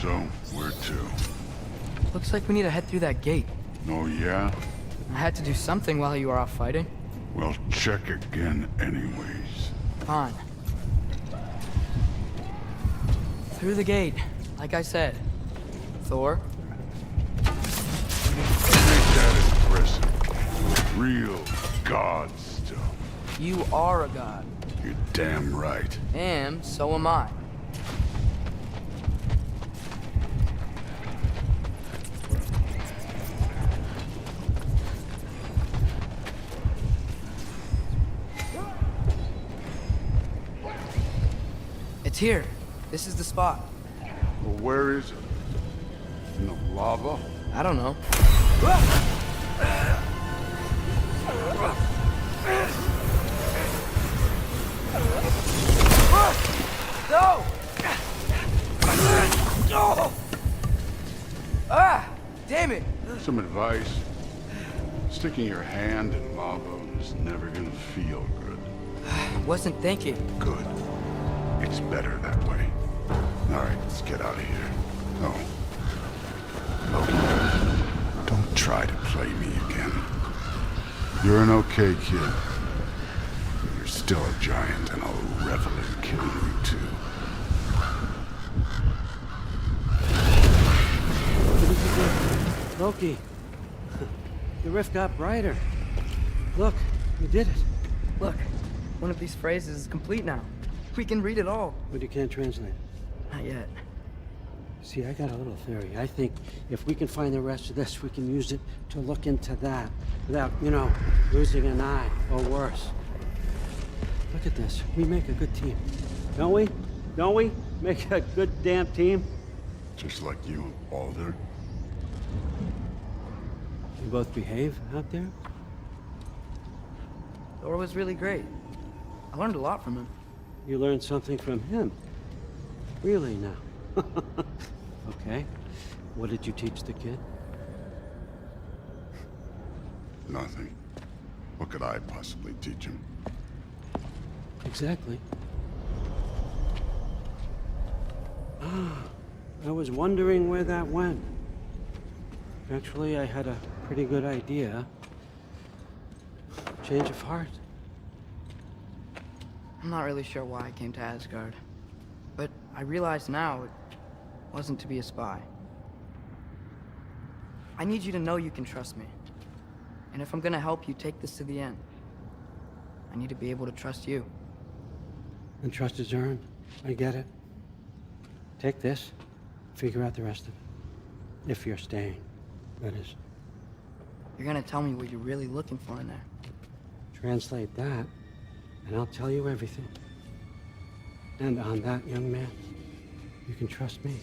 So, where to? Looks like we need to head through that gate. Oh, yeah? I had to do something while you were off fighting. Well, check again anyways. Fine. Through the gate, like I said. Thor? Make that impressive. Real god stuff. You are a god. You're damn right. And so am I. It's here. This is the spot. Well, where is it? In the lava? I don't know. No! Ah! Damn it! Some advice. Sticking your hand in lava is never gonna feel good. Wasn't thinking. Good. It's better that way. Alright, let's get out of here. Oh. Loki, don't try to play me again. You're an okay kid. You're still a giant, and I'll revel in killing you too. Loki, the rift got brighter. Look, you did it. Look, one of these phrases is complete now. We can read it all. But you can't translate. Not yet. See, I got a little theory. I think if we can find the rest of this, we can use it to look into that without, losing an eye or worse. Look at this. We make a good team. Don't we? Don't we? Make a good damn team? Just like you and Baldur. You both behave out there? Thor was really great. I learned a lot from him. You learned something from him? Really now? Okay. What did you teach the kid? Nothing. What could I possibly teach him? Exactly. I was wondering where that went. Actually, I had a pretty good idea. Change of heart. I'm not really sure why I came to Asgard. But I realize now it wasn't to be a spy. I need you to know you can trust me. And if I'm gonna help you take this to the end, I need to be able to trust you. And trust is earned. I get it. Take this. Figure out the rest of it. If you're staying, that is. You're gonna tell me what you're really looking for in there. Translate that, and I'll tell you everything. And on that, young man, you can trust me.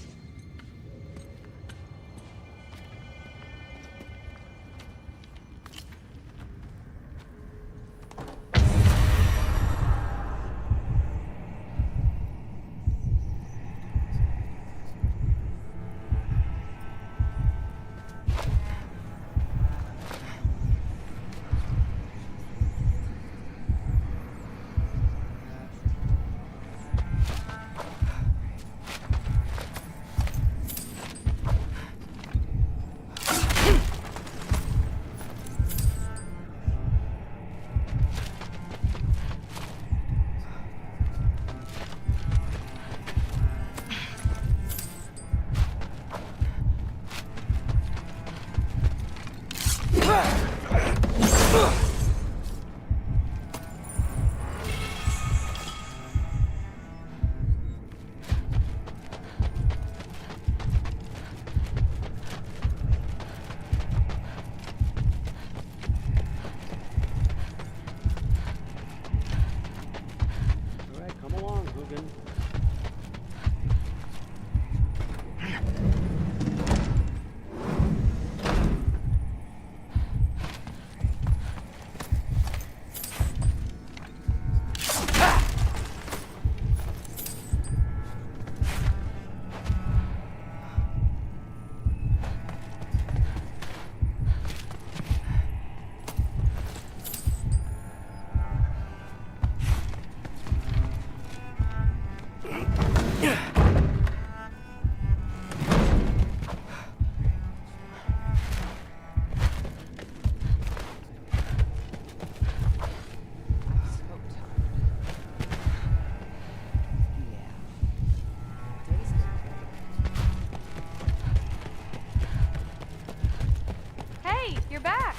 Hey, you're back!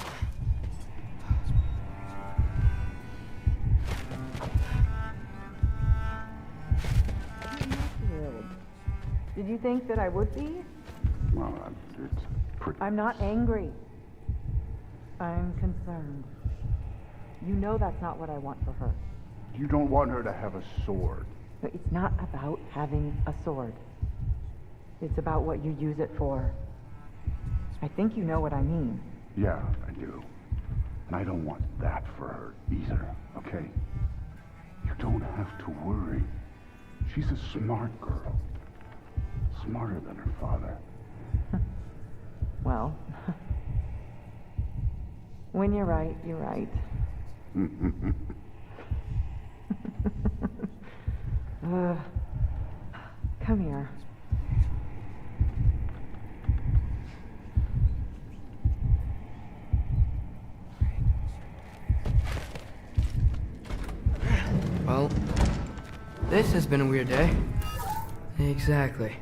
Did you think that I would be? Well, it's pretty... I'm not angry. I'm concerned. You know that's not what I want for her. You don't want her to have a sword. But it's not about having a sword. It's about what you use it for. I think you know what I mean. Yeah, I do. And I don't want that for her either, okay? You don't have to worry. She's a smart girl. Smarter than her father. Well, when you're right, you're right. Come here. Well, this has been a weird day. Exactly.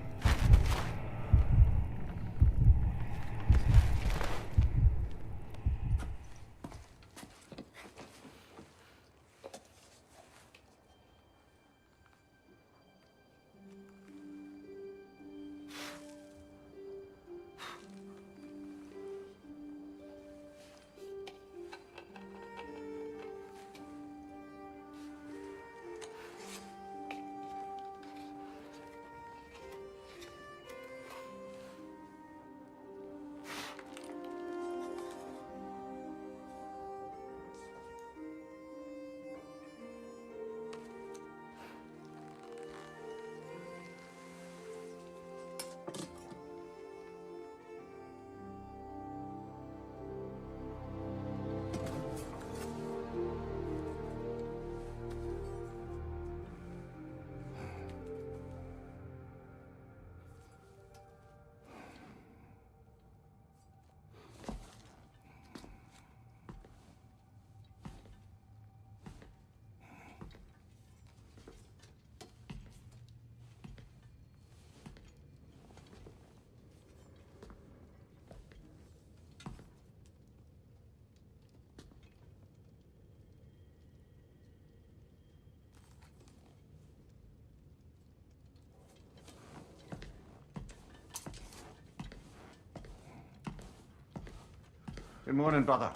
Good morning, brother.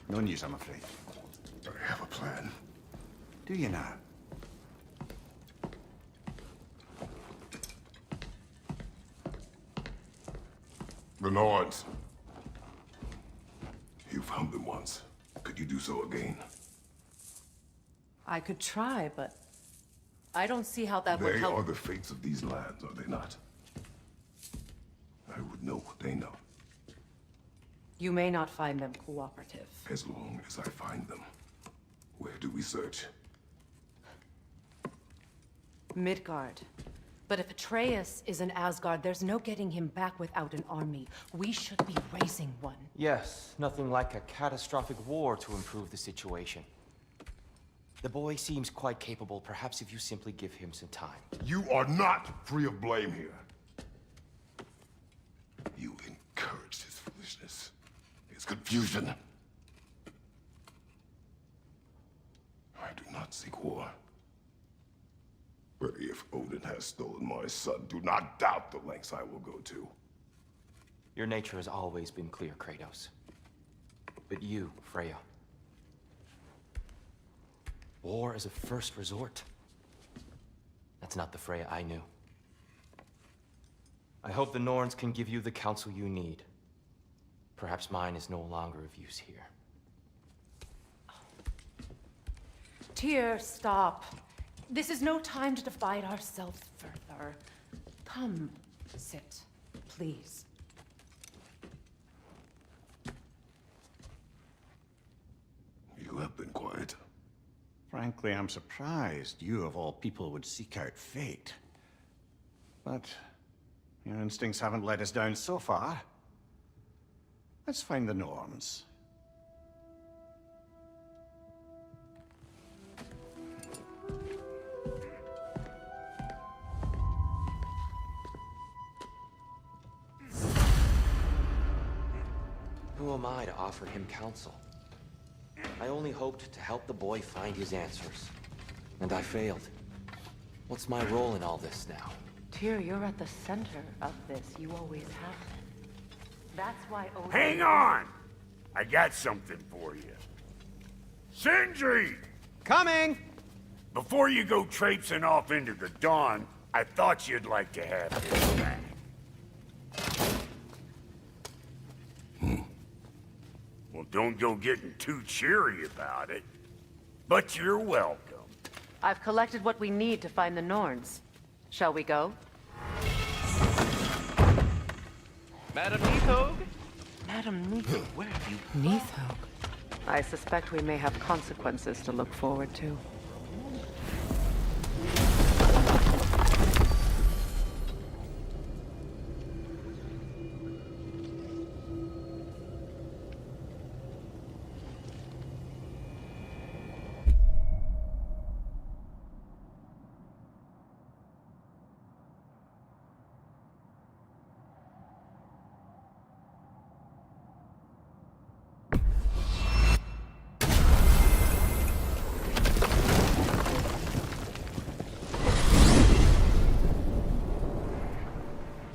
No news, I'm afraid. I have a plan. Do you now? The Lords. You found them once. Could you do so again? I could try, but I don't see how that would They help. are the fates of these lands, are they not? I would know what they know, You may not find them cooperative. as long as I find them. Where do we search? Midgard. But if Atreus is in Asgard, there's no getting him back without an army. We should be raising one. Yes, nothing like a catastrophic war to improve the situation. The boy seems quite capable. Perhaps if you simply give him some time. You are not free of blame here. You encouraged his foolishness, his confusion. I do not seek war. But if Odin has stolen my son, do not doubt the lengths I will go to. Your nature has always been clear, Kratos. But you, Freya. War as a first resort. That's not the Freya I knew. I hope the Norns can give you the counsel you need. Perhaps mine is no longer of use here. Tyr, stop. This is no time to divide ourselves further. Come, sit, please. You have been quiet. Frankly, I'm surprised you, of all people, would seek out fate. But your instincts haven't let us down so far. Let's find the Norns. Who am I to offer him counsel? I only hoped to help the boy find his answers. And I failed. What's my role in all this now? Tyr, you're at the center of this. You always have been. That's why Odin... Hang on! I got something for you. Sindri! Coming! Before you go traipsing off into the dawn, I thought you'd like to have this back. Well, don't go getting too cheery about it. But you're welcome. I've collected what we need to find the Norns. Shall we go? Madam Neathog? Madam Neathog, Where have you... Neathog. I suspect we may have consequences to look forward to.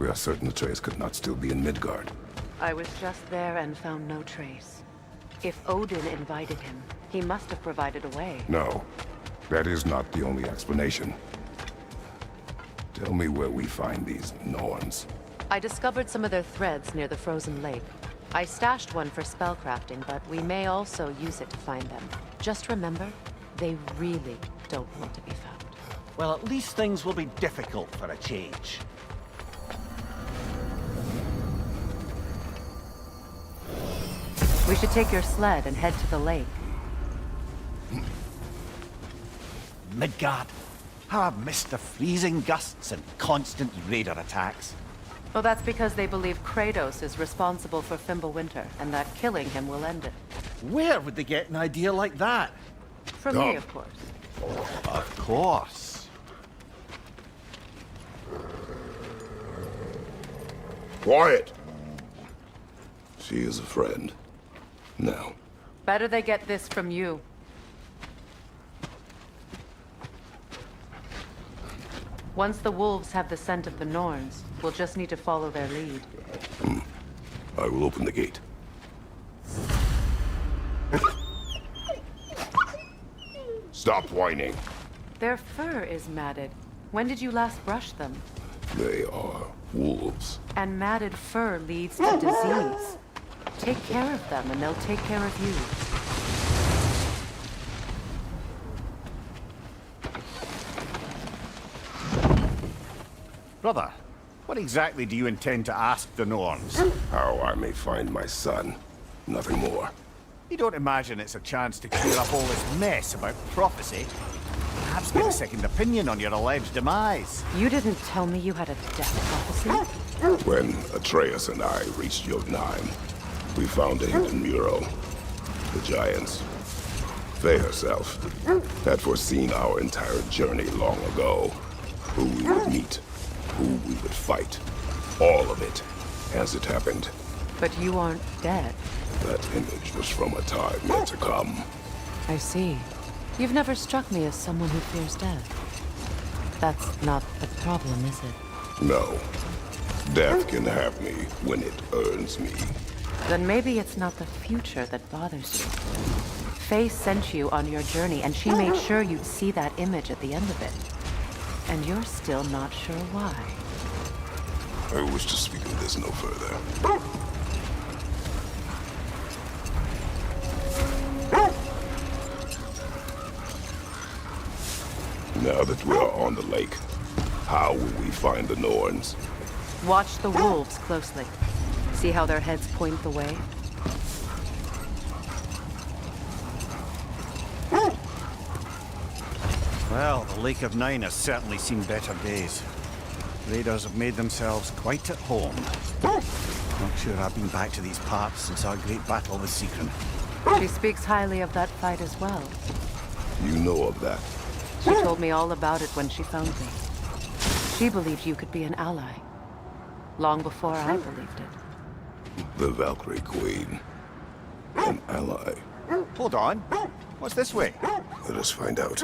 We are certain Atreus could not still be in Midgard. I was just there and found no trace. If Odin invited him, he must have provided a way. No, that is not the only explanation. Tell me where we find these Norns. I discovered some of their threads near the frozen lake. I stashed one for spellcrafting, but we may also use it to find them. Just remember, they really don't want to be found. Well, at least things will be difficult for a change. We should take your sled and head to the lake. Midgard. How I've missed the freezing gusts and constant raider attacks. Well, that's because they believe Kratos is responsible for Fimbulwinter, and that killing him will end it. Where would they get an idea like that? From me, of course. Of course. Quiet! She is a friend. Now. Better they get this from you. Once the wolves have the scent of the Norns, we'll just need to follow their lead. I will open the gate. Stop whining. Their fur is matted. When did you last brush them? They are wolves. And matted fur leads to disease. Take care of them, and they'll take care of you. Brother, what exactly do you intend to ask the Norns? How I may find my son. Nothing more. You don't imagine it's a chance to clear up all this mess about prophecy? Perhaps get a second opinion on your alleged demise. You didn't tell me you had a death prophecy? When Atreus and I reached Jotunheim, we found a hidden mural. The giants, Faye herself, had foreseen our entire journey long ago. Who we would meet, who we would fight. All of it, as it happened. But you aren't dead. That image was from a time yet to come. I see. You've never struck me as someone who fears death. That's not the problem, is it? No. Death can have me when it earns me. Then maybe it's not the future that bothers you. Faye sent you on your journey, and she made sure you'd see that image at the end of it. And you're still not sure why. I wish to speak of this no further. Now that we are on the lake, how will we find the Norns? Watch the wolves closely. See how their heads point the way? Well, the Lake of Nine has certainly seen better days. Raiders have made themselves quite at home. Not sure I've been back to these parts since our great battle with Seekron. She speaks highly of that fight as well. You know of that. She told me all about it when she found me. She believed you could be an ally. Long before I believed it. The Valkyrie Queen. An ally. Hold on. What's this way? Let us find out.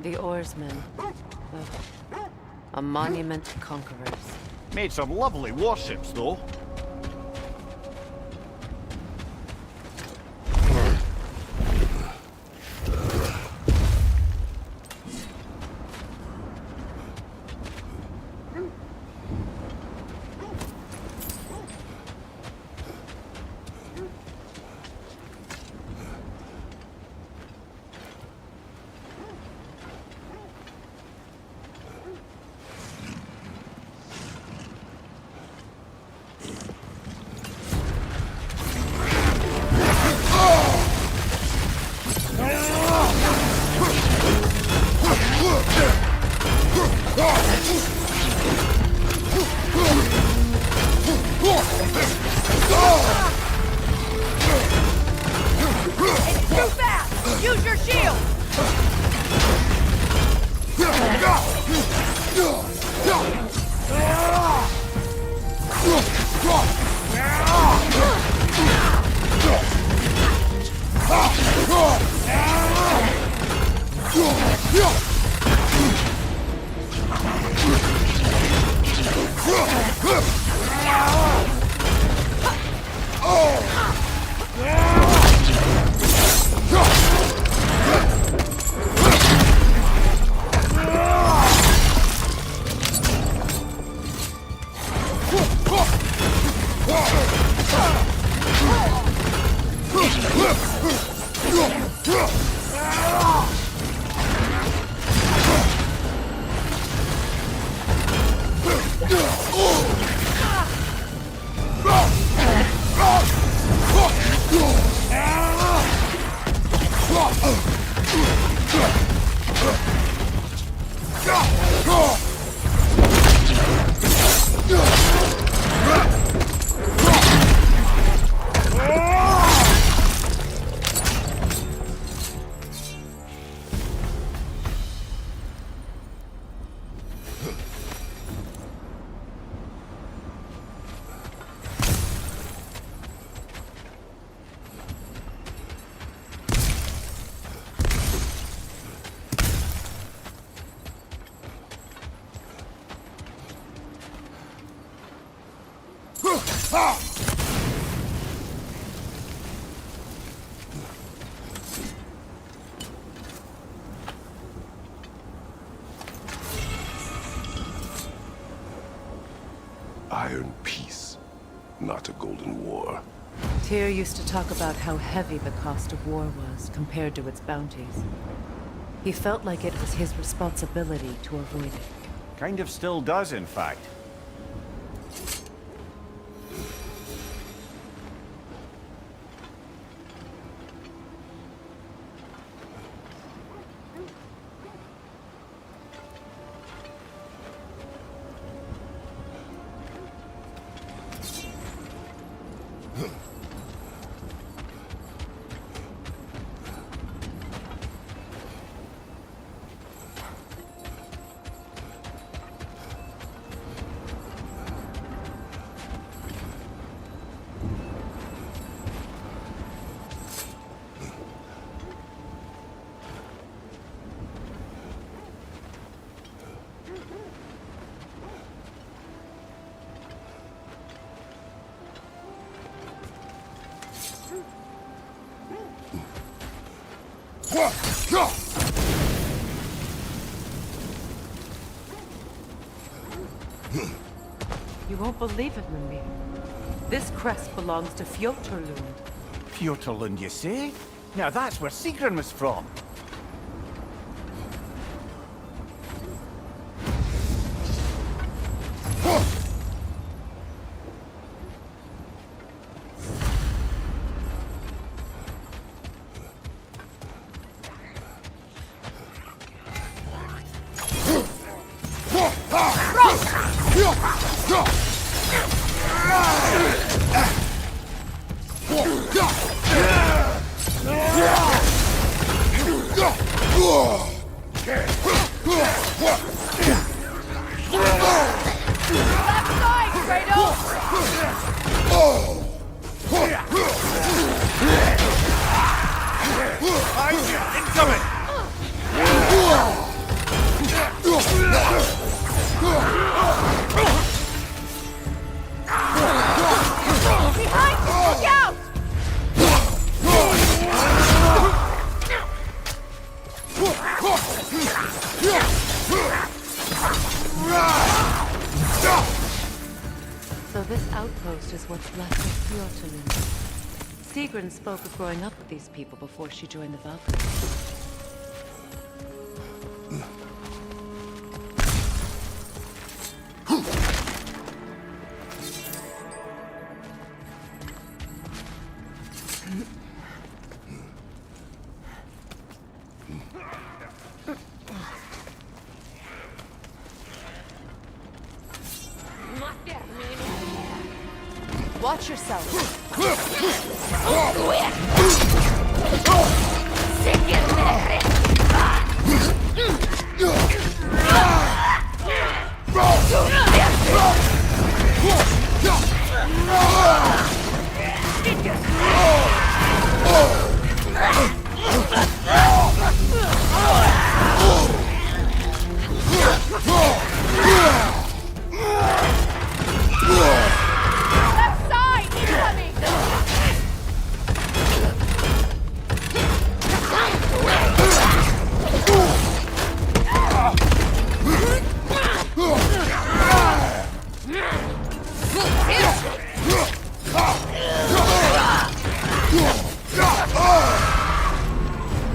The Oarsmen. A monument to conquerors. Made some lovely warships, though. Use your shield! Iron peace, not a golden war. Tyr used to talk about how heavy the cost of war was compared to its bounties. He felt like it was his responsibility to avoid it. Kind of still does, in fact. You won't believe it, Mimir. This crest belongs to Fjotorlund. Fjotorlund, you say? Now that's where Sigrun was from. Left side, Kratos! Behind you! Incoming! Behind you! Look out! So this outpost is what's left of Fjortun. Sigrun spoke of growing up with these people before she joined the Valkyries. Watch yourself. Left side, incoming!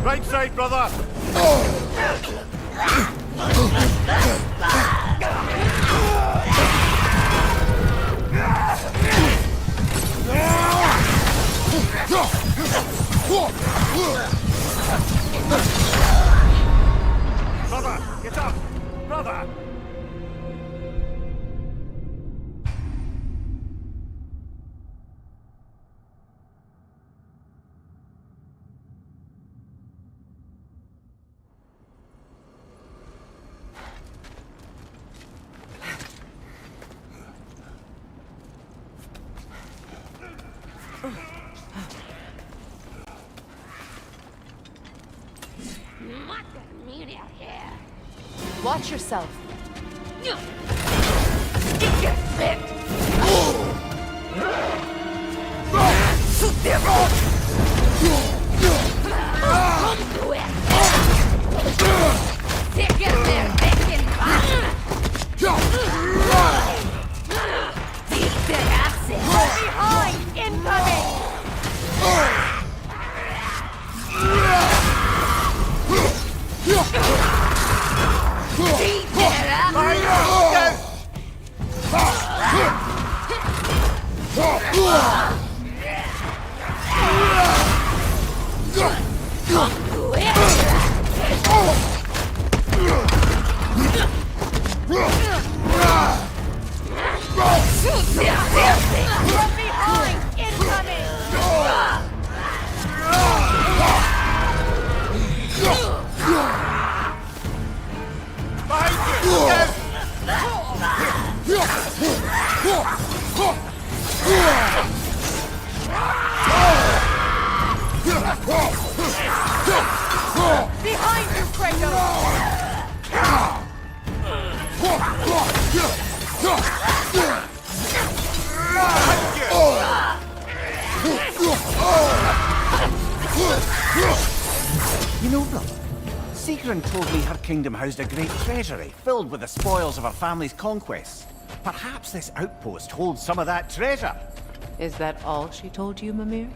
Right side, brother! Brother, get up! Brother! Watch yourself. Behind! Incoming! From behind! Incoming! Behind you, Kratos! You know, brother, Sigrun told me her kingdom housed a great treasury filled with the spoils of her family's conquests. Perhaps this outpost holds some of that treasure. Is that all she told you, Mimir?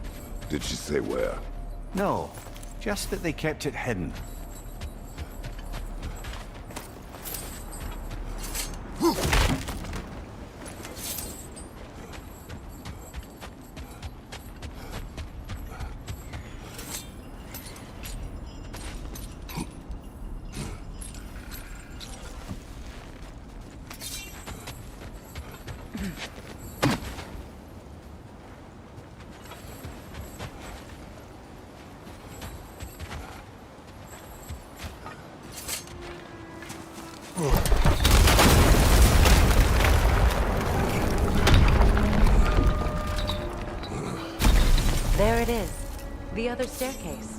Did she say where? No, just that they kept it hidden. There it is. The other staircase.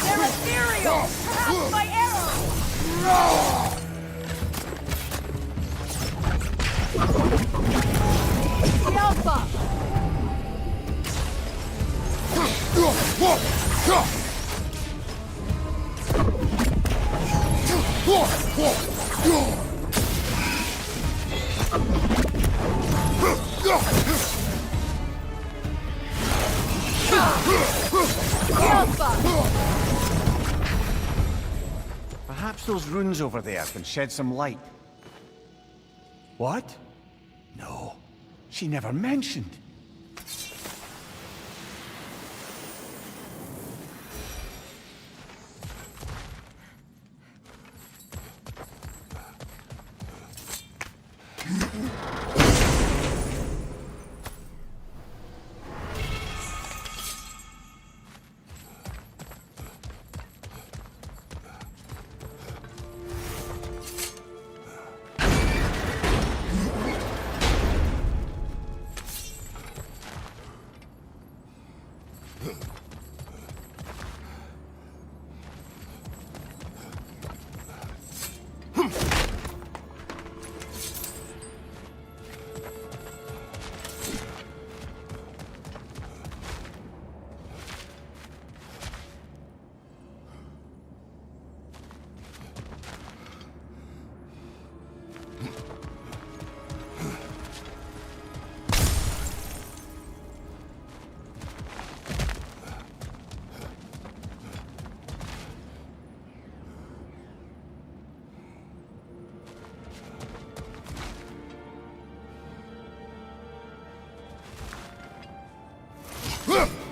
They're ethereal! Perhaps by arrow! Alpha! Perhaps those runes over there can shed some light. What? No, she never mentioned.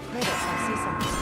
Kratos, I see something.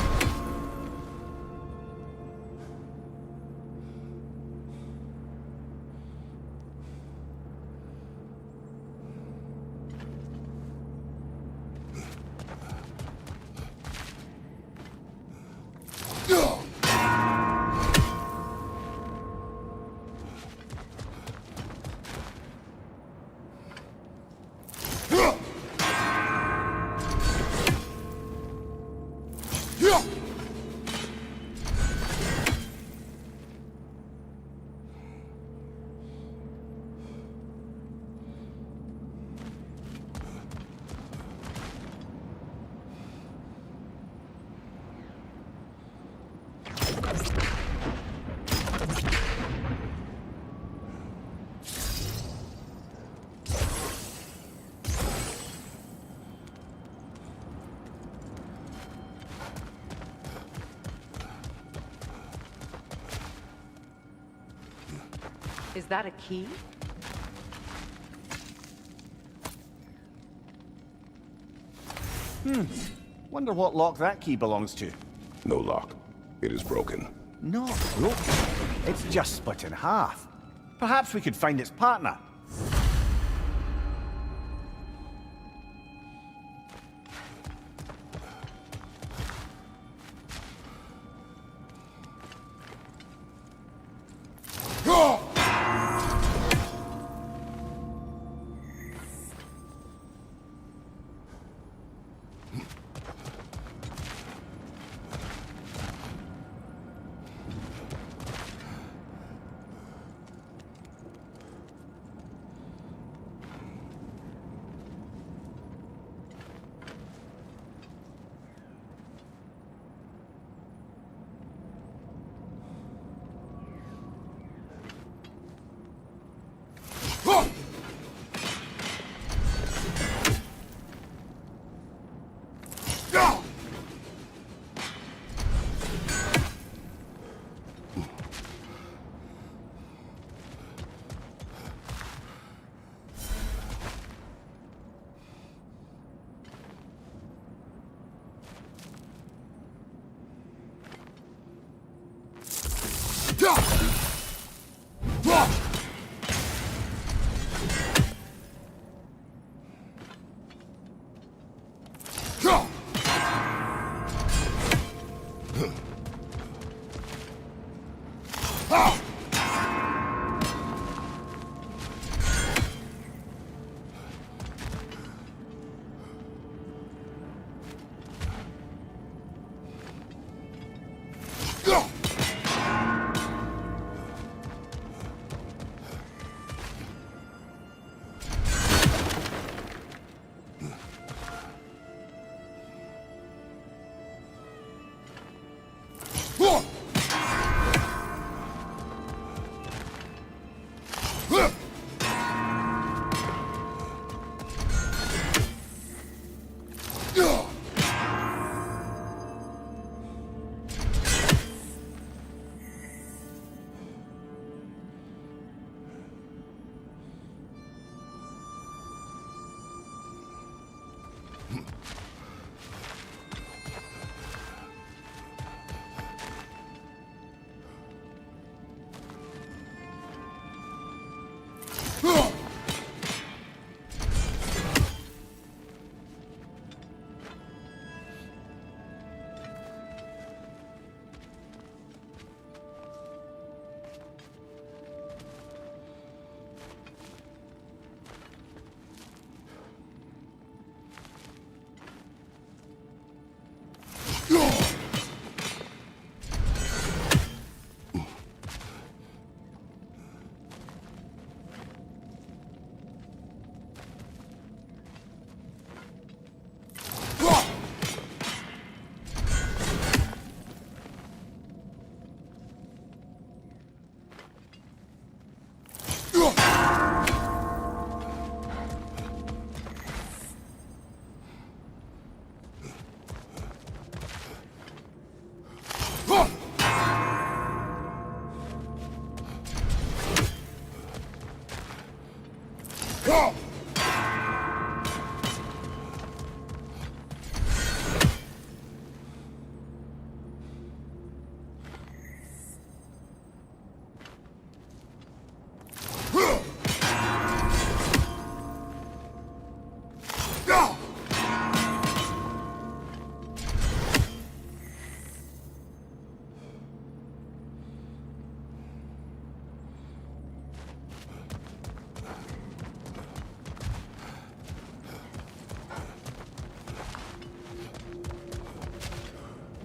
Is that a key? Wonder what lock that key belongs to. No lock. It is broken. Not broken. It's just split in half. Perhaps we could find its partner.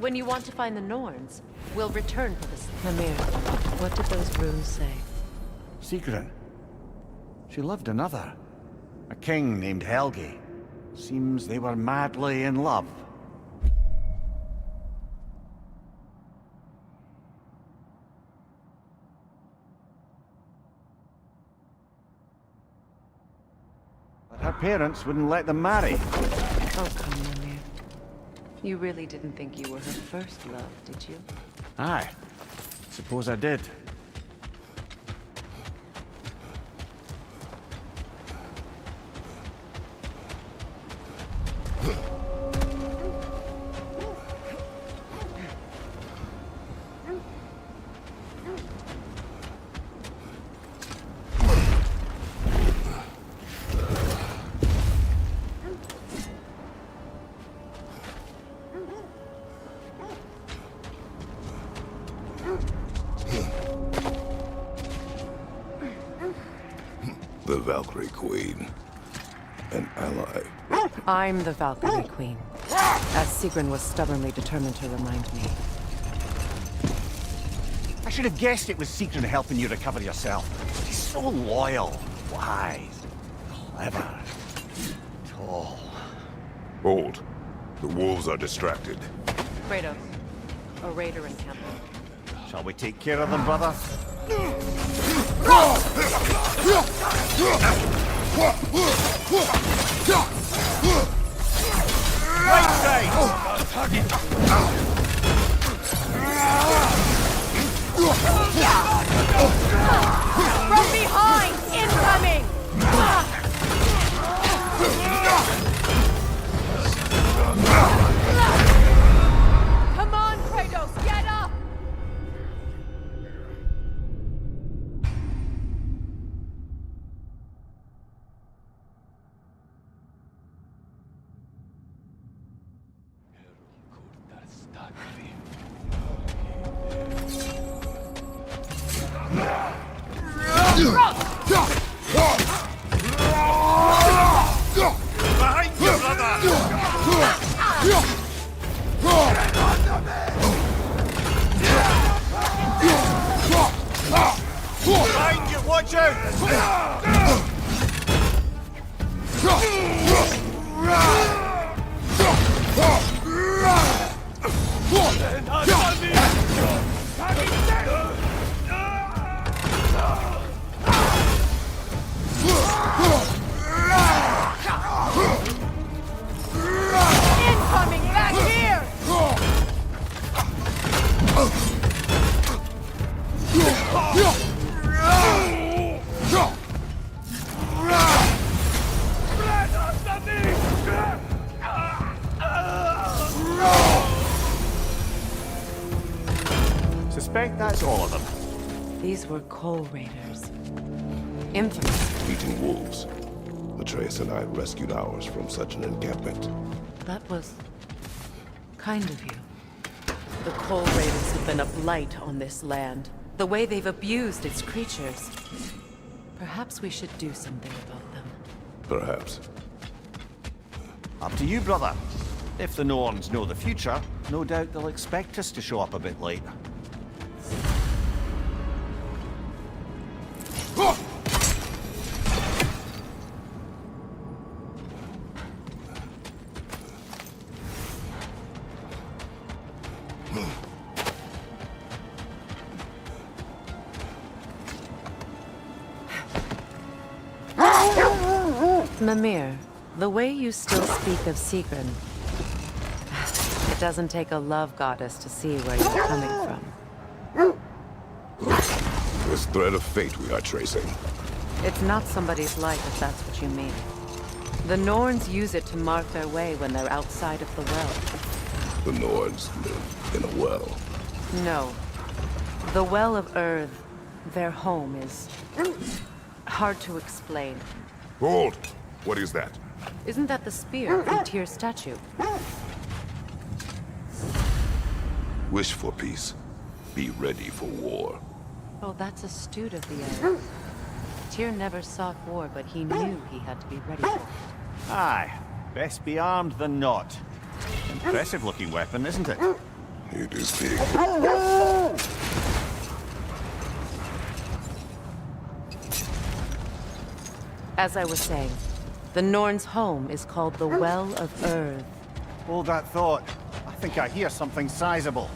When you want to find the Norns, we'll return to this. Mimir, what did those runes say? Sigrun. She loved another. A king named Helgi. Seems they were madly in love. But her parents wouldn't let them marry. Oh, come, Mimir. You really didn't think you were her first love, did you? Aye. Suppose I did. The Valkyrie Queen. An ally. I'm the Valkyrie Queen, as Sigrun was stubbornly determined to remind me. I should have guessed it was Sigrun helping you recover yourself. She's so loyal, wise, clever, tall. Hold. The wolves are distracted. Kratos, a raider in camp. Shall we take care of them, brother? Right side! From behind! Incoming! Come on, Kratos, get up! Behind you, brother! Behind you, watch out! Incoming back here! Suspect that's all of them. These were coal raiders. Infamous. Eating wolves. Atreus and I rescued ours from such an encampment. That was kind of you. The coal raiders have been a blight on this land. The way they've abused its creatures. Perhaps we should do something about them. Perhaps. Up to you, brother. If the Norns know the future, no doubt they'll expect us to show up a bit late. Mimir, the way you still speak of Sigrun, it doesn't take a love goddess to see where you're coming from. This thread of fate we are tracing. It's not somebody's life, if that's what you mean. The Norns use it to mark their way when they're outside of the well. The Norns live in a well. No. The Well of Earth, their home, is hard to explain. Hold! What is that? Isn't that the spear from Tyr's statue? Wish for peace. Be ready for war. Oh, that's astute of the elves. Tyr never sought war, but he knew he had to be ready for it. Aye. Best be armed than not. Impressive looking weapon, isn't it? It is big. As I was saying, the Norns' home is called the Well of Earth. Hold that thought. I think I hear something sizable.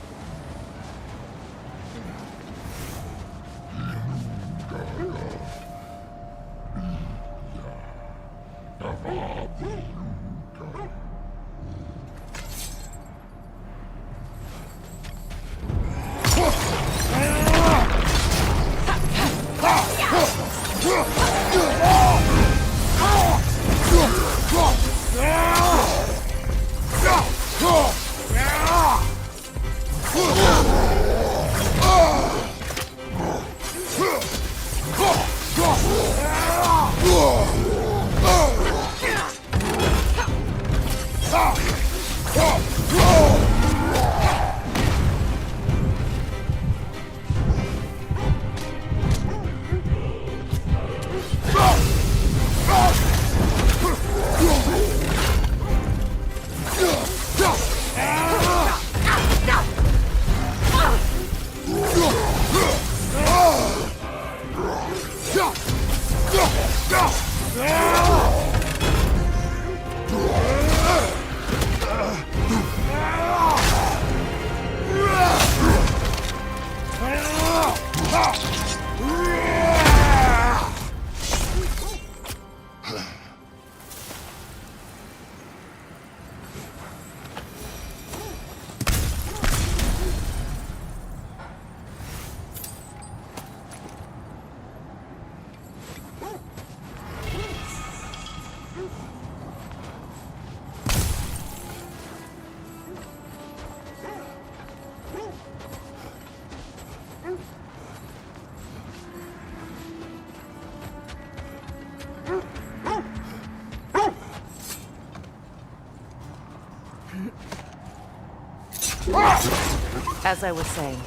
As I was saying,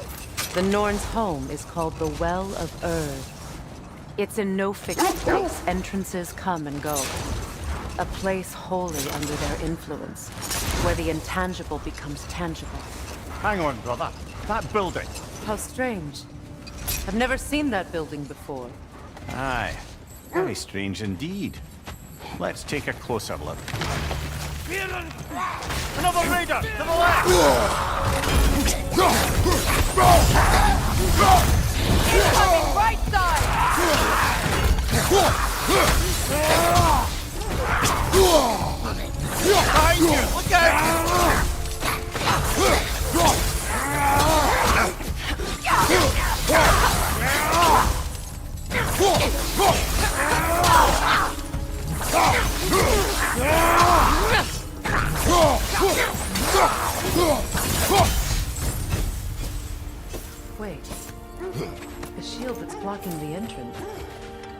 The Norn's home is called the Well of Erd. It's in no fixed place. Entrances come and go. A place wholly under their influence, where the intangible becomes tangible. Hang on, brother. That building. How strange. I've never seen that building before. Aye. Very strange indeed. Let's take a closer look. Another raider! To the left! Incoming right side! Behind you! Look out! Wait. The shield that's blocking the entrance.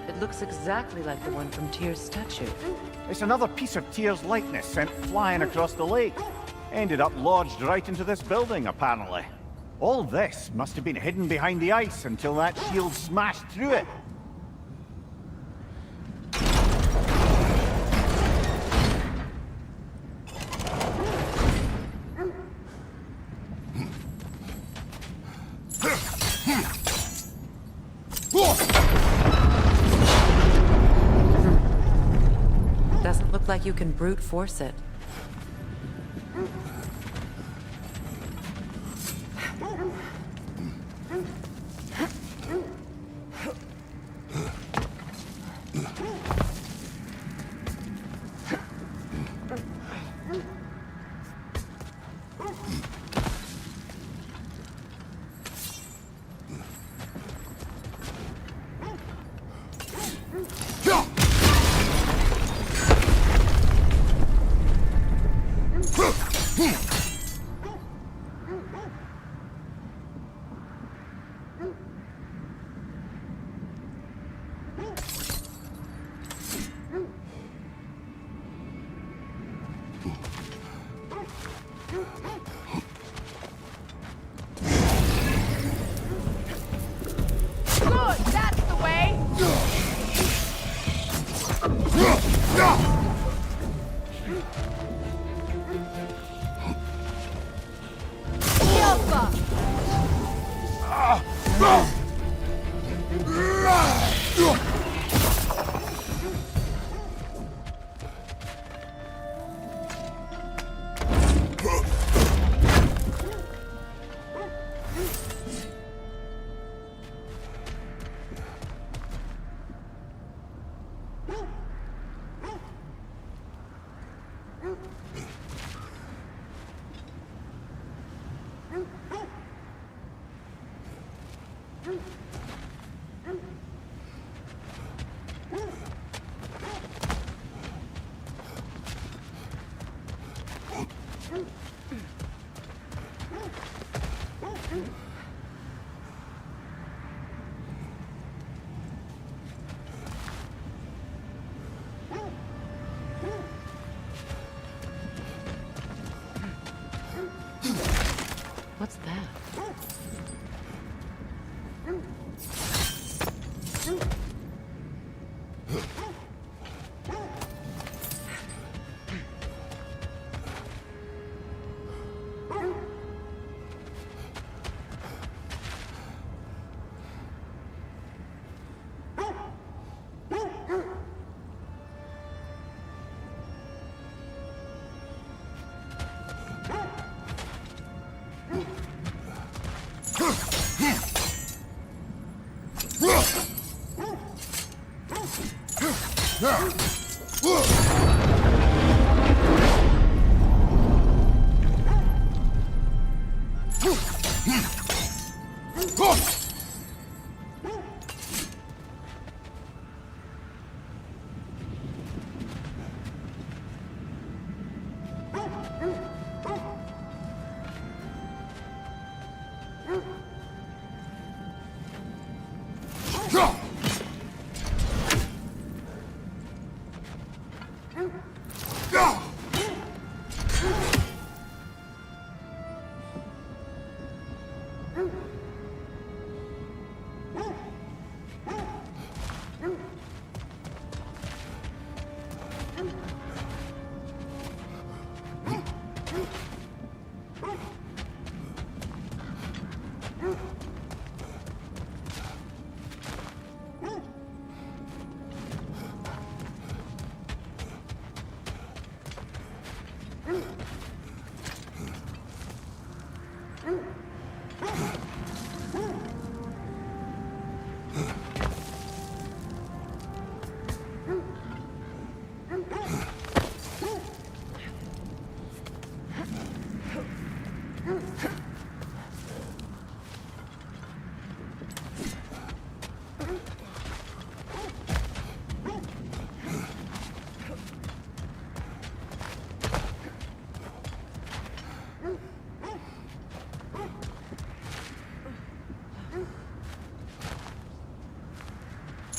It looks exactly like the one from Tyr's statue. It's another piece of Tyr's likeness sent flying across the lake. Ended up lodged right into this building, apparently. All this must have been hidden behind the ice until that shield smashed through it. Doesn't look like you can brute force it. Good, that's the way! Alpha! What's that?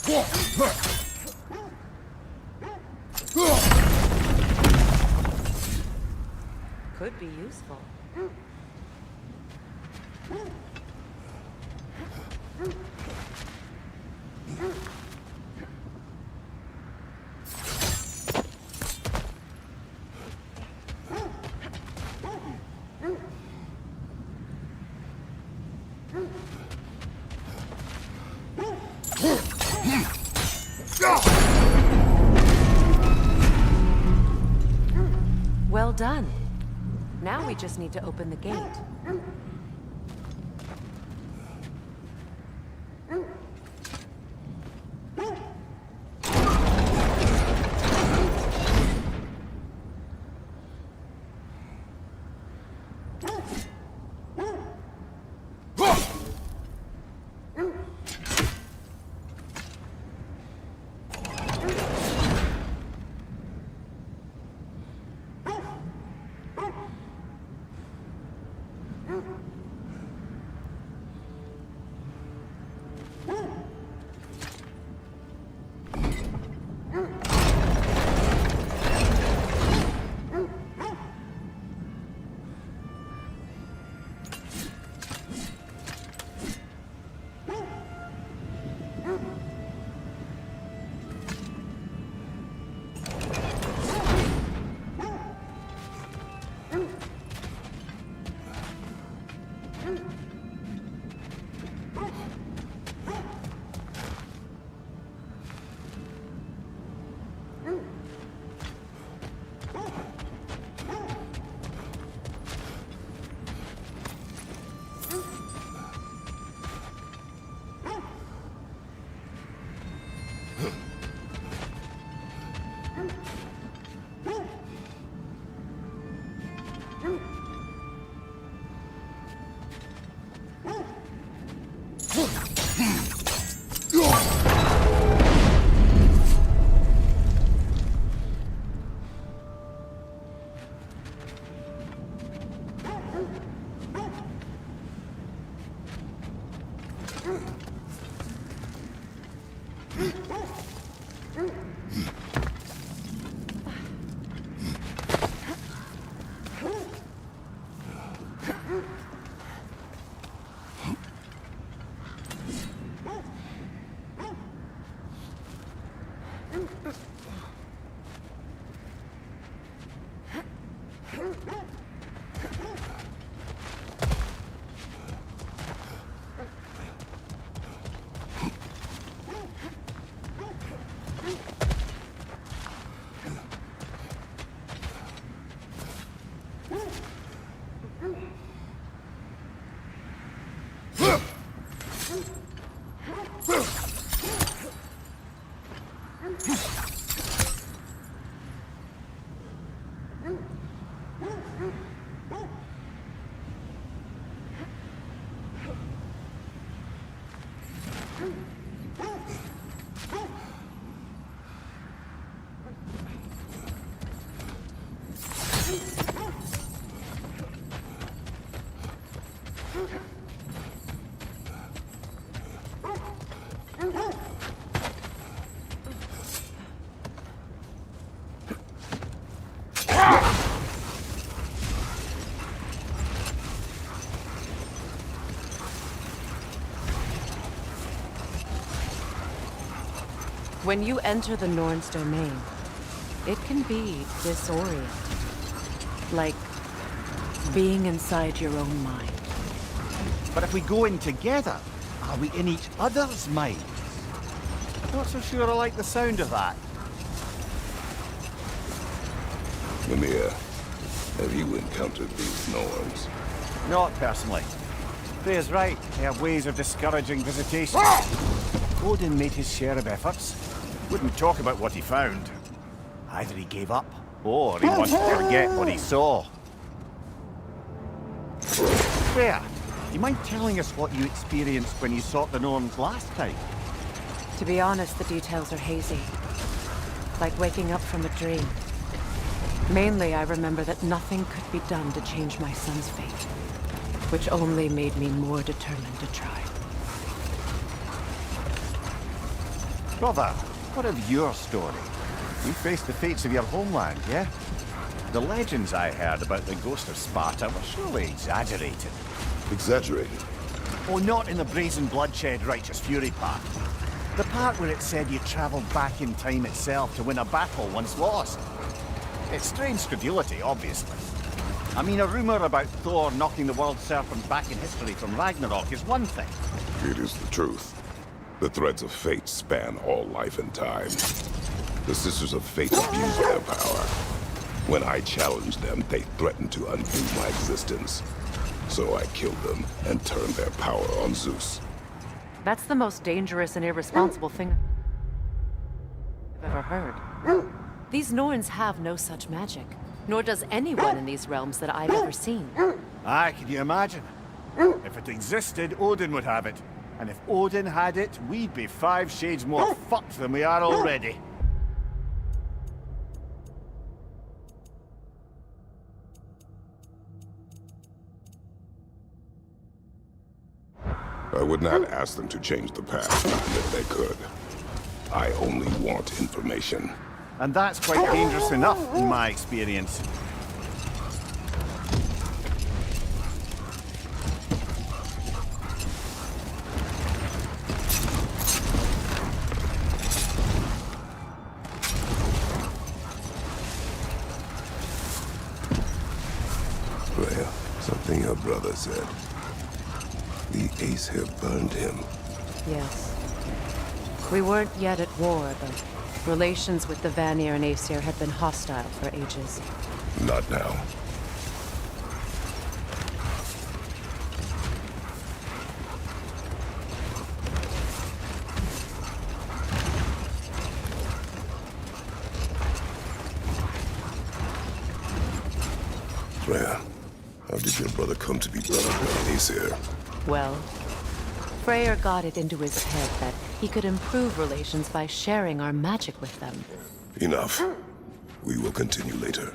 Could be useful. Well done. Now we just need to open the gate. When you enter the Norn's domain, it can be disorienting. Like being inside your own mind. But if we go in together, are we in each other's minds? Not so sure I like the sound of that. Mimir, have you encountered these Norns? Not personally. Freya's right. They have ways of discouraging visitation. Odin made his share of efforts. Wouldn't talk about what he found. Either he gave up, or he wanted to forget what he saw. Freya, do you mind telling us what you experienced when you sought the Norns last time? To be honest, the details are hazy. Like waking up from a dream. Mainly, I remember that nothing could be done to change my son's fate. Which only made me more determined to try. Brother, what of your story? You faced the fates of your homeland, yeah? The legends I heard about the ghost of Sparta were surely exaggerated. Exaggerated? Oh, not in the brazen bloodshed righteous fury part. The part where it said you travelled back in time itself to win a battle once lost. It's strange credulity, obviously. I mean, a rumour about Thor knocking the world serpent back in history from Ragnarok is one thing. It is the truth. The threads of fate span all life and time. The Sisters of Fate abuse their power. When I challenged them, they threatened to undo my existence. So I killed them and turned their power on Zeus. That's the most dangerous and irresponsible thing I've ever heard. These Norns have no such magic, nor does anyone in these realms that I've ever seen. Aye, can you imagine? If it existed, Odin would have it. And if Odin had it, we'd be 5 shades more fucked than we are already. I would not ask them to change the past, even if they could. I only want information. And that's quite dangerous enough, in my experience. Freya, something your brother said. The Aesir burned him. Yes. We weren't yet at war, but relations with the Vanir and Aesir had been hostile for ages. Not now. Freya, how did your brother come to be burned by Aesir? Well, Freyr got it into his head that he could improve relations by sharing our magic with them. Enough. We will continue later.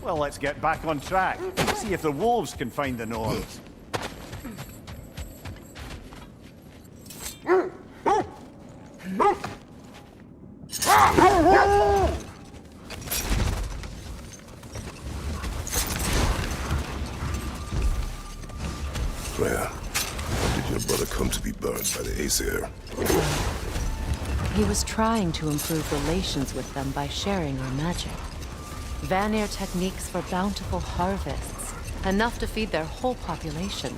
Well, let's get back on track. See if the wolves can find the Norns. Freya, how did your brother come to be burned by the Aesir? He was trying to improve relations with them by sharing our magic. Vanir techniques for bountiful harvests, enough to feed their whole population.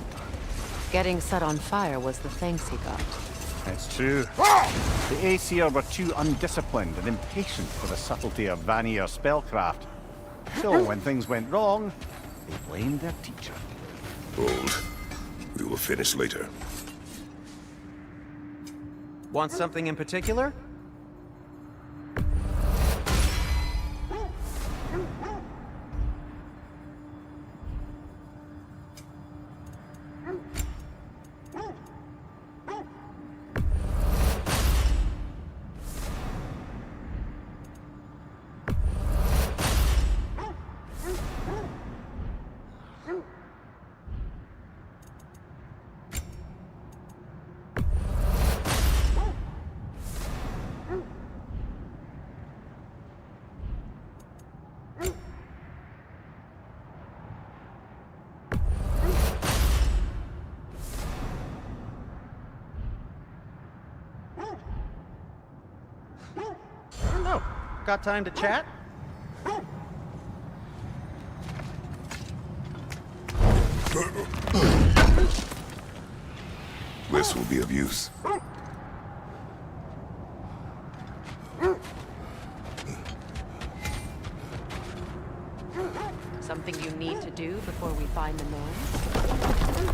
Getting set on fire was the thanks he got. It's true. The Aesir were too undisciplined and impatient for the subtlety of Vanir spellcraft. So when things went wrong, they blamed their teacher. Hold. We will finish later. Want something in particular? Oh, got time to chat? This will be of use. Something you need to do before we find the Norns?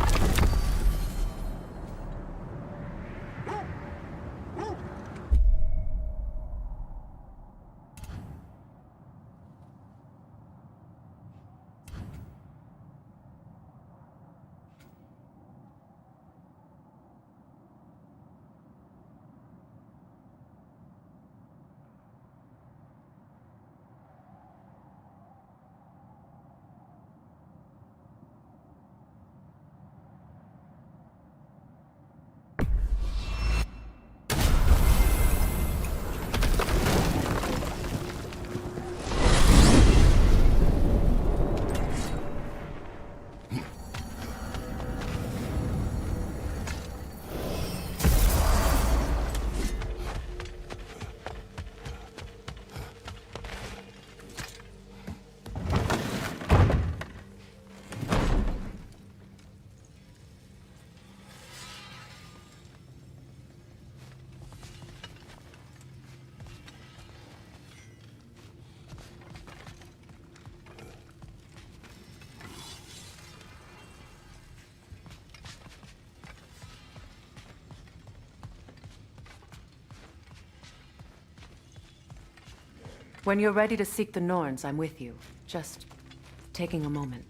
When you're ready to seek the Norns, I'm with you. Just taking a moment.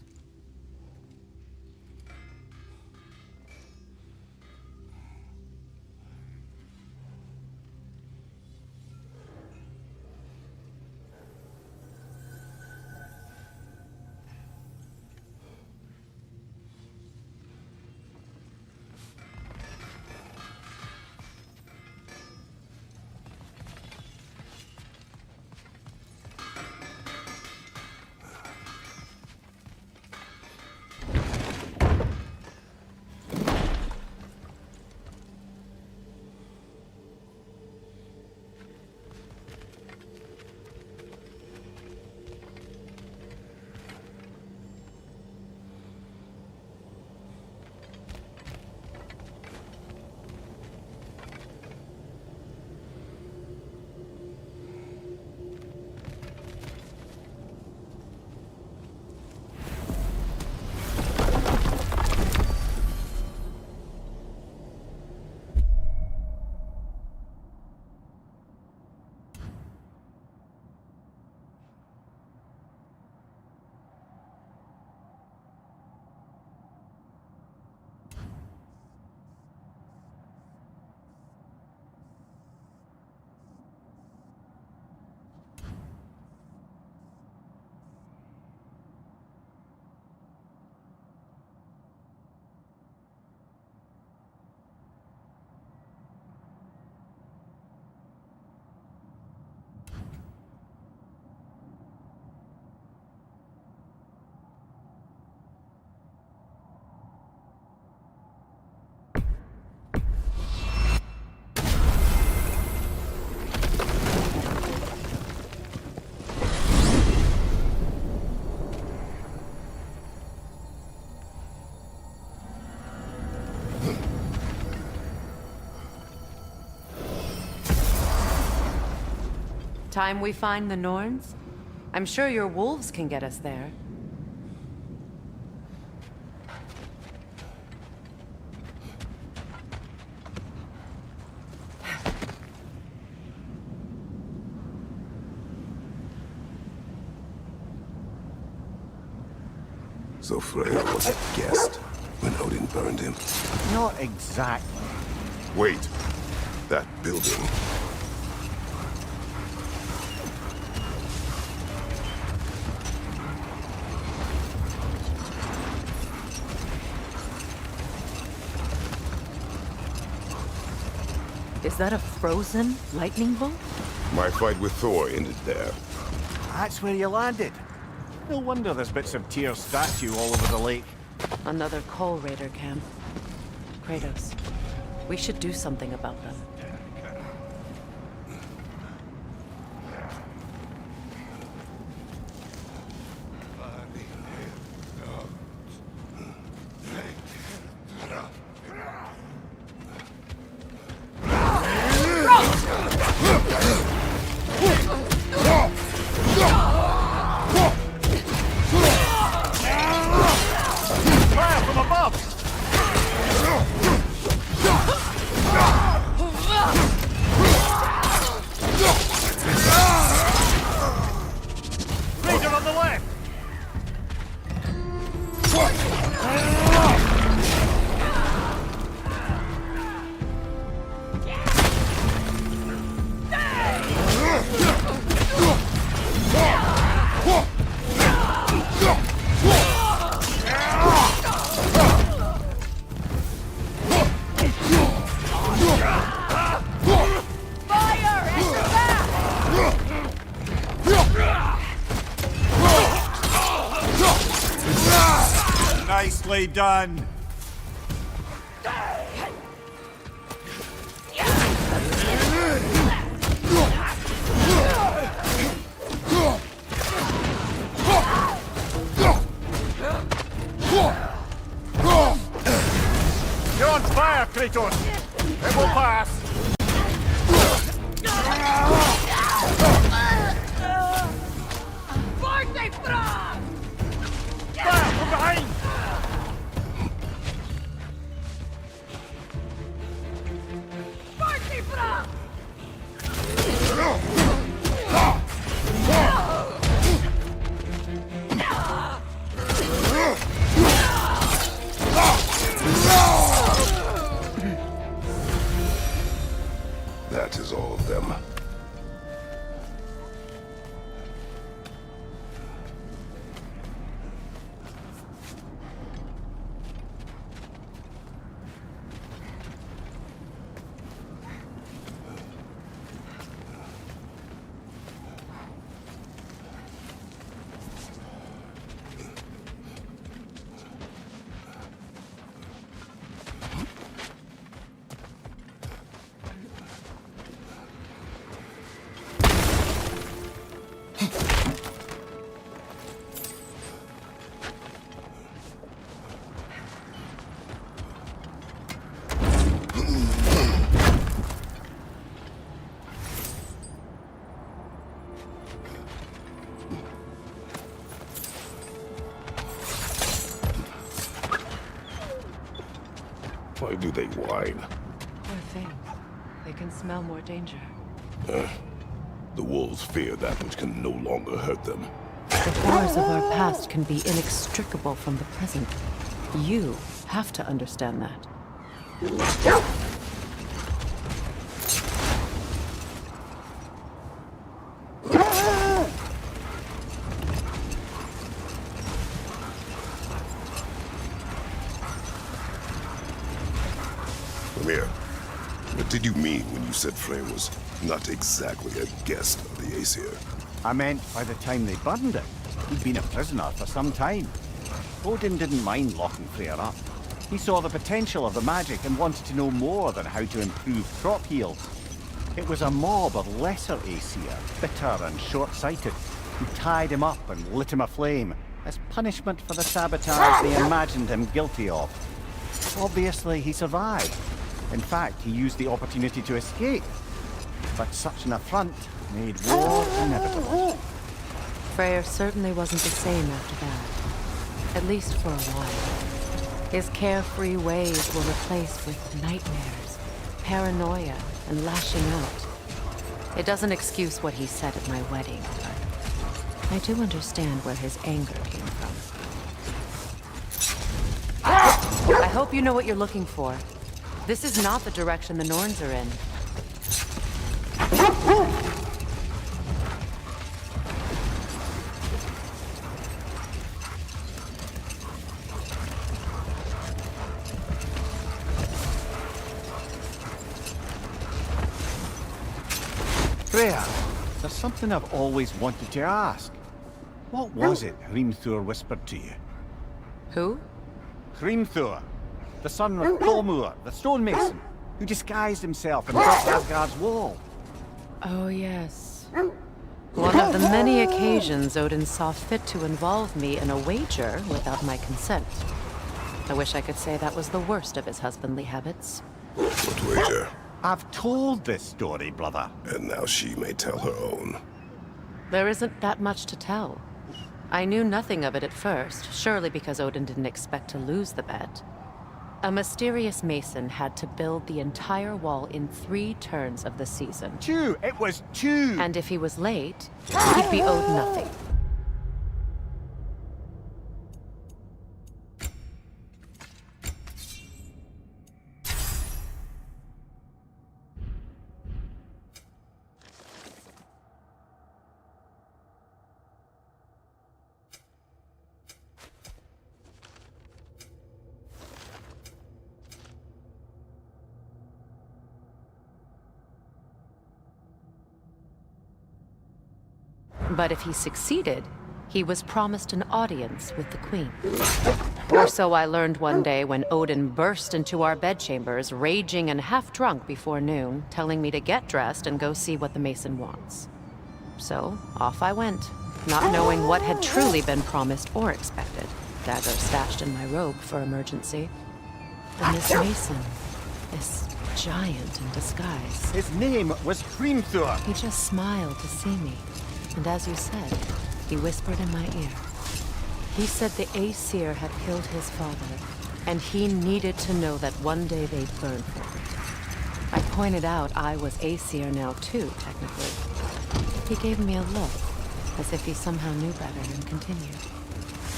Time we find the Norns? I'm sure your wolves can get us there. So Freya was a guest when Odin burned him. Not exactly. Wait, that building. Is that a frozen lightning bolt? My fight with Thor ended there. That's where you landed. No wonder there's bits of Tyr's statue all over the lake. Another Coal Raider camp. Kratos, we should do something about them. Fire from above! Raider on the left! Fire! At your back! Nicely done. You're on fire, Kratos! It will pass! Forte Frog! Fire from behind! Forte Frog! That is all of them. Why do they whine? Poor things. They can smell more danger. The wolves fear that which can no longer hurt them. The horrors of our past can be inextricable from the present. You have to understand that. Mimir, what did you mean when you said Freya was not exactly a guest of the Aesir? I meant by the time they burned it, he'd been a prisoner for some time. Odin didn't mind locking Freya up. He saw the potential of the magic and wanted to know more than how to improve crop yields. It was a mob of lesser Aesir, bitter and short-sighted, who tied him up and lit him aflame as punishment for the sabotage they imagined him guilty of. Obviously, he survived. In fact, he used the opportunity to escape. But such an affront made war inevitable. Freyr certainly wasn't the same after that. At least for a while. His carefree ways were replaced with nightmares, paranoia, and lashing out. It doesn't excuse what he said at my wedding, but I do understand where his anger came from. I hope you know what you're looking for. This is not the direction the Norns are in. Freya, there's something I've always wanted to ask. What was it Hrimthur whispered to you? Who? Hrimthur, the son of Thormur, the stonemason, who disguised himself and built Asgard's wall. Oh, yes. One of the many occasions Odin saw fit to involve me in a wager without my consent. I wish I could say that was the worst of his husbandly habits. What wager? I've told this story, brother. And now she may tell her own. There isn't that much to tell. I knew nothing of it at first, surely because Odin didn't expect to lose the bet. A mysterious mason had to build the entire wall in 3 turns of the season. 2! It was 2! And if he was late, he'd be owed nothing. But if he succeeded, he was promised an audience with the queen. Or so I learned one day when Odin burst into our bedchambers, raging and half-drunk before noon, telling me to get dressed and go see what the mason wants. So, off I went, not knowing what had truly been promised or expected, dagger stashed in my robe for emergency. And this mason, this giant in disguise. His name was Hrimthur. He just smiled to see me. And as you said, he whispered in my ear. He said the Aesir had killed his father, and he needed to know that one day they'd burn for it. I pointed out I was Aesir now too, technically. He gave me a look, as if he somehow knew better, and continued.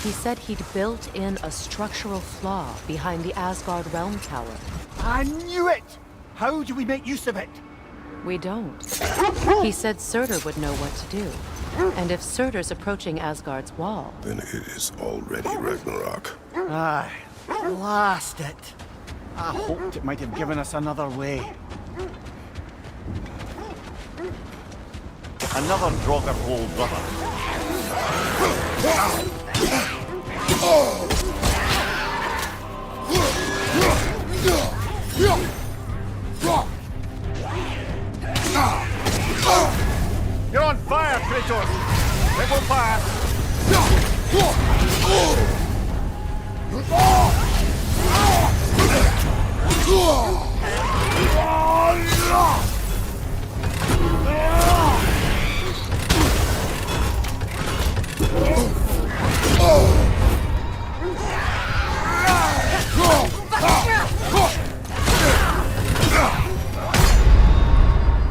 He said he'd built in a structural flaw behind the Asgard Realm Tower. I knew it! How do we make use of it? We don't. He said Surtur would know what to do. And if Surtur's approaching Asgard's wall... Then it is already Ragnarok. Aye, blast it. I hoped it might have given us another way. Another Draugr hole, brother. You're on fire, Kratos! They will pass!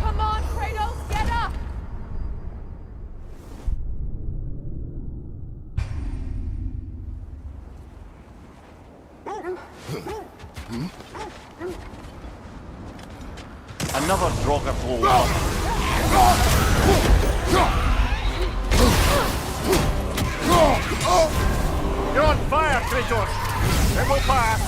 Come on, Kratos, get up! Another Draugr hole. You're on fire, Kratos! They will pass!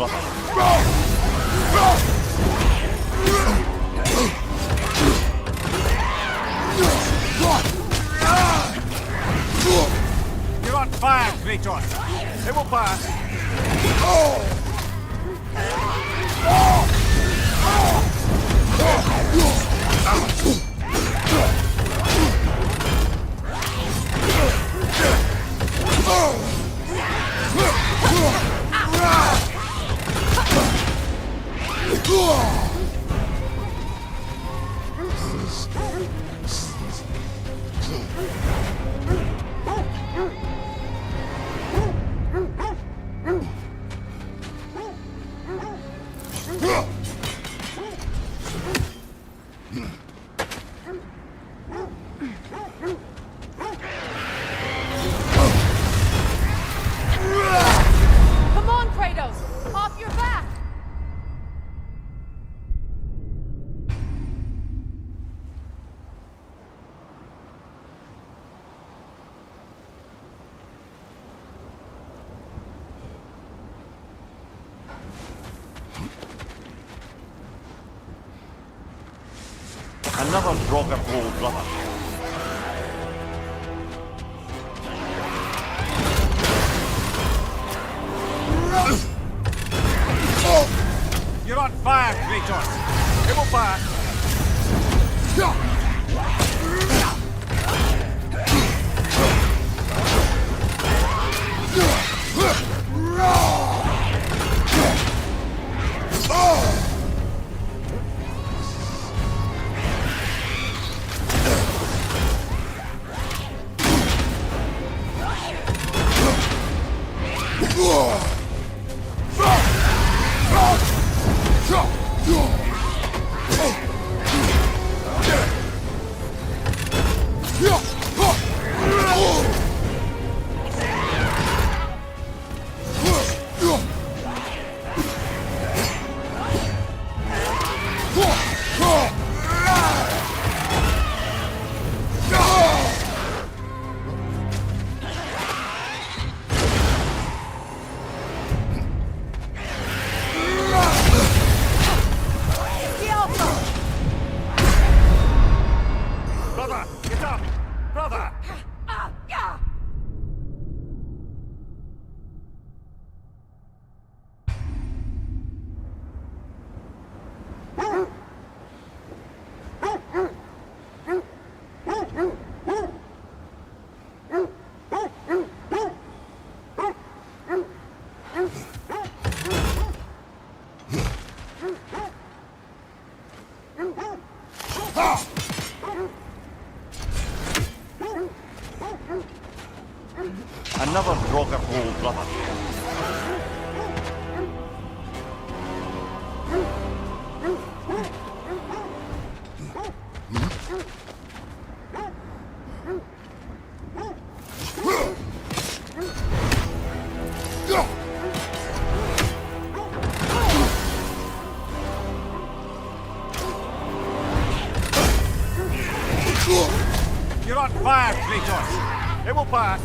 You're on fire, Kratos. It will pass. Come on, Kratos! Off your back! Another drop of gold, brother. You're on fire, Kratos. It will pass. Brother, get up! Brother! Another drop of gold, brother. You're on fire, Kratos. It will pass.